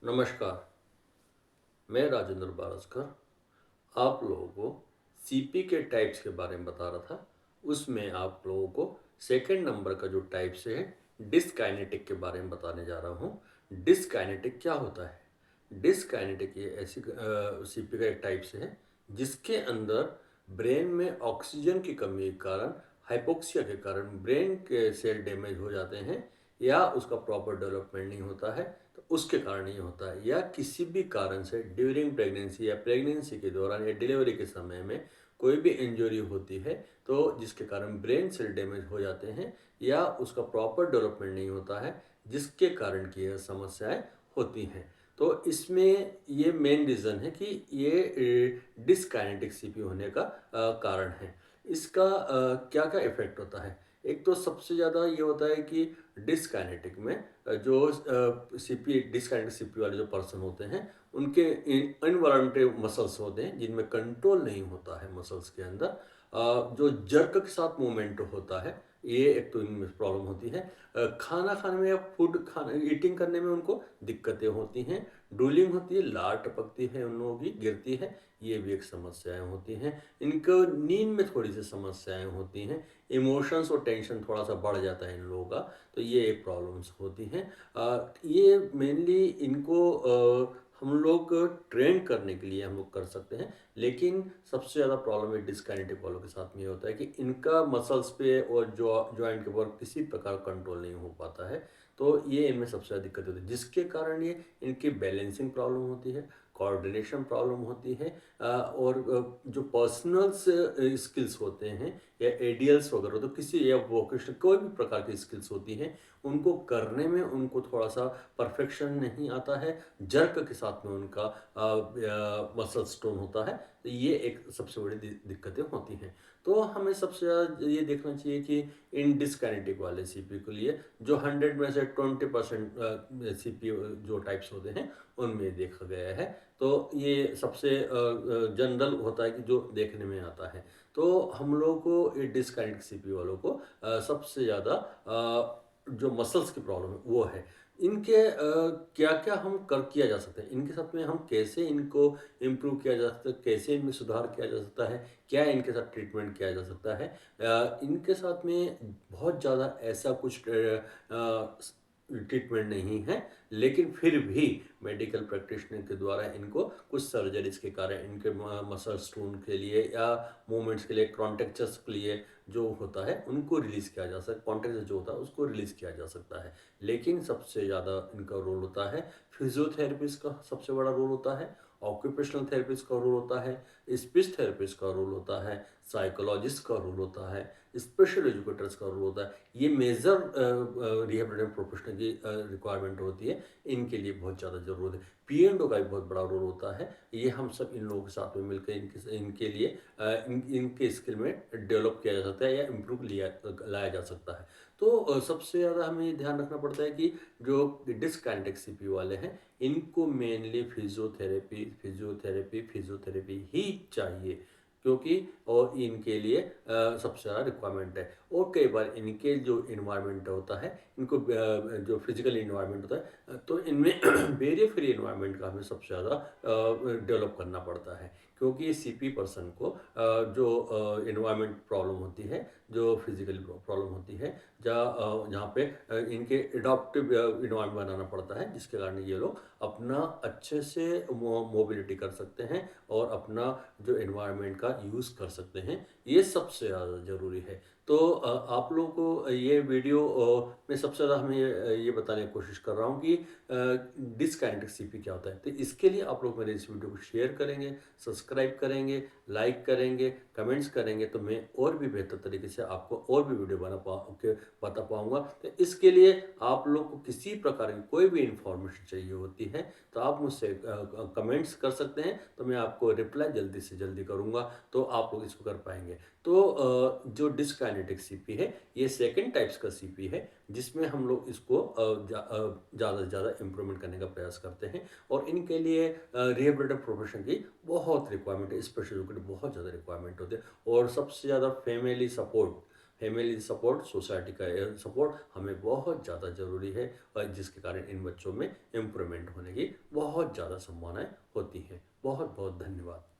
नमस्कार, मैं राजेंद्र बारसकर आप लोगों को सीपी के टाइप्स के बारे में बता रहा था। उसमें आप लोगों को सेकंड नंबर का जो टाइप्स है डिस्काइनेटिक के बारे में बताने जा रहा हूँ। डिस्काइनेटिक क्या होता है? डिस्काइनेटिक ये ऐसी सीपी का एक टाइप्स है जिसके अंदर ब्रेन में ऑक्सीजन की कमी के कारण, हाइपोक्सिया के कारण ब्रेन के सेल डैमेज हो जाते हैं या उसका प्रॉपर डेवलपमेंट नहीं होता है, तो उसके कारण ये होता है। या किसी भी कारण से ड्यूरिंग प्रेगनेंसी या प्रेगनेंसी के दौरान या डिलीवरी के समय में कोई भी इंजरी होती है तो जिसके कारण ब्रेन सेल डैमेज हो जाते हैं या उसका प्रॉपर डेवलपमेंट नहीं होता है, जिसके कारण की यह समस्याएं होती हैं। तो इसमें ये मेन रीज़न है कि ये डिसकाइनेटिक सीपी होने का कारण है। इसका क्या क्या इफेक्ट होता है? एक तो सबसे ज़्यादा ये होता है कि डिसकाइनेटिक में जो सीपी डिसकाइनेटिक सीपी वाले जो पर्सन होते हैं उनके इनवॉलंटरी मसल्स होते हैं जिनमें कंट्रोल नहीं होता है मसल्स के अंदर। जो जर्क के साथ मूवमेंट होता है, ये एक तो इनमें प्रॉब्लम होती है। खाना खाने में या फूड खाना ईटिंग करने में उनको दिक्कतें होती हैं। ड्रूलिंग होती है, लार टपकती है उन लोगों की, गिरती है, ये भी एक समस्याएं होती हैं। इनको नींद में थोड़ी सी समस्याएं होती हैं। इमोशंस और टेंशन थोड़ा सा बढ़ जाता है इन लोगों का, तो ये एक प्रॉब्लम्स होती हैं। ये मेनली इनको हम लोग ट्रेन करने के लिए हम लोग कर सकते हैं, लेकिन सबसे ज़्यादा प्रॉब्लम है डिस्काइनेटिक वालों के साथ में ये होता है कि इनका मसल्स पे और जॉइंट के ऊपर किसी प्रकार कंट्रोल नहीं हो पाता है। तो ये इनमें सबसे ज़्यादा दिक्कत होती है, जिसके कारण ये इनकी बैलेंसिंग प्रॉब्लम होती है, कोऑर्डिनेशन प्रॉब्लम होती है। और जो पर्सनल्स स्किल्स होते हैं या एडीएल्स वगैरह, तो किसी या वोकेशनल कोई भी प्रकार की स्किल्स होती हैं, उनको करने में उनको थोड़ा सा परफेक्शन नहीं आता है। जर्क के साथ में उनका मसल स्टोन होता है, तो ये एक सबसे बड़ी दिक्कतें होती हैं। तो हमें सबसे ज़्यादा ये देखना चाहिए कि इन डिसकाइनेटिक वाले सीपी के लिए जो 100 में से 20% सीपी जो टाइप्स होते हैं उनमें देखा गया है। तो ये सबसे जनरल होता है कि जो देखने में आता है। तो हम लोगों को ये डिसकाइनेटिक सीपी वालों को सबसे ज़्यादा जो मसल्स की प्रॉब्लम है वो है। इनके क्या क्या हम कर किया जा सकता है, इनके साथ में हम कैसे इनको इम्प्रूव किया जा सकता है, कैसे इनमें सुधार किया जा सकता है, क्या इनके साथ ट्रीटमेंट किया जा सकता है। इनके साथ में बहुत ज़्यादा ऐसा कुछ ट्रीटमेंट नहीं है, लेकिन फिर भी मेडिकल प्रैक्टिशनर के द्वारा इनको कुछ सर्जरीज के कारण इनके मसल स्टोन के लिए या मूवमेंट्स के लिए, कॉन्टेक्चर्स के लिए जो होता है उनको रिलीज़ किया जा सकता, कॉन्टेक्ट जो होता है उसको रिलीज़ किया जा सकता है। लेकिन सबसे ज़्यादा इनका रोल होता है फिजियोथेरेपिस्ट का, सबसे बड़ा रोल होता है ऑक्यूपेशनल थेरेपिस्ट का रोल होता है, स्पीच थेरेपिस्ट का रोल होता है, साइकोलॉजिस्ट का रोल होता है, स्पेशल एजुकेटर्स का रोल होता है। ये मेजर रिहेबिलिटेशन प्रोफेशनल की रिक्वायरमेंट होती है, इनके लिए बहुत ज़्यादा ज़रूरत है। पीएनडो का भी बहुत बड़ा रोल होता है। ये हम सब इन लोगों के साथ में मिलकर इनके लिए इनके स्किल में डेवलप किया जा सकता है या इम्प्रूव लाया जा सकता है। तो सबसे ज़्यादा हमें ये ध्यान रखना पड़ता है कि जो डिसकाइनेटिक सीपी वाले हैं इनको मेनली फिजियोथेरेपी फिजियोथेरेपी फिजियोथेरेपी ही चाहिए, क्योंकि और इनके लिए सबसे ज़्यादा रिक्वायरमेंट है। और कई बार इनके जो इन्वायरमेंट होता है, इनको जो फिजिकल इन्वायरमेंट होता है, तो इनमें बैरियर फ्री इन्वायरमेंट का हमें सबसे ज़्यादा डेवलप करना पड़ता है, क्योंकि सीपी पर्सन को जो इन्वायरमेंट प्रॉब्लम होती है, जो फिजिकल प्रॉब्लम होती है, जहाँ पे इनके एडॉप्टिव इन्वायरमेंट बनाना पड़ता है, जिसके कारण ये लोग अपना अच्छे से मोबिलिटी कर सकते हैं और अपना जो एनवायरनमेंट का यूज़ कर सकते हैं। ये सबसे ज़्यादा ज़रूरी है। तो आप लोगों को ये वीडियो में सबसे ज़्यादा हमें ये बताने की कोशिश कर रहा हूँ कि डिसकाइनेटिक सीपी क्या होता है। तो इसके लिए आप लोग मेरे इस वीडियो को शेयर करेंगे, सब्सक्राइब करेंगे, लाइक करेंगे, कमेंट्स करेंगे, तो मैं और भी बेहतर तरीके से आपको और भी वीडियो बता पाऊँगा। तो इसके लिए आप लोग को किसी प्रकार की कोई भी इंफॉर्मेशन चाहिए होती है तो आप मुझसे कमेंट्स कर सकते हैं, तो मैं आपको रिप्लाई जल्दी से जल्दी करूँगा, तो आप लोग इसको कर पाएंगे। तो जो डिसकाइनेटिक सीपी है ये सेकंड टाइप्स का सीपी है, जिसमें हम लोग इसको ज़्यादा से ज़्यादा इम्प्रूवमेंट करने का प्रयास करते हैं। और इनके लिए रिहेबिलिटेटिव प्रोफेशन की बहुत रिक्वायरमेंट है, स्पेशल बहुत ज़्यादा रिक्वायरमेंट होती है। और सबसे ज़्यादा फैमिली सपोर्ट, सोसाइटी का सपोर्ट हमें बहुत ज़्यादा ज़रूरी है, और जिसके कारण इन बच्चों में इम्प्रूवमेंट होने की बहुत ज़्यादा संभावनाएं होती हैं। बहुत बहुत धन्यवाद।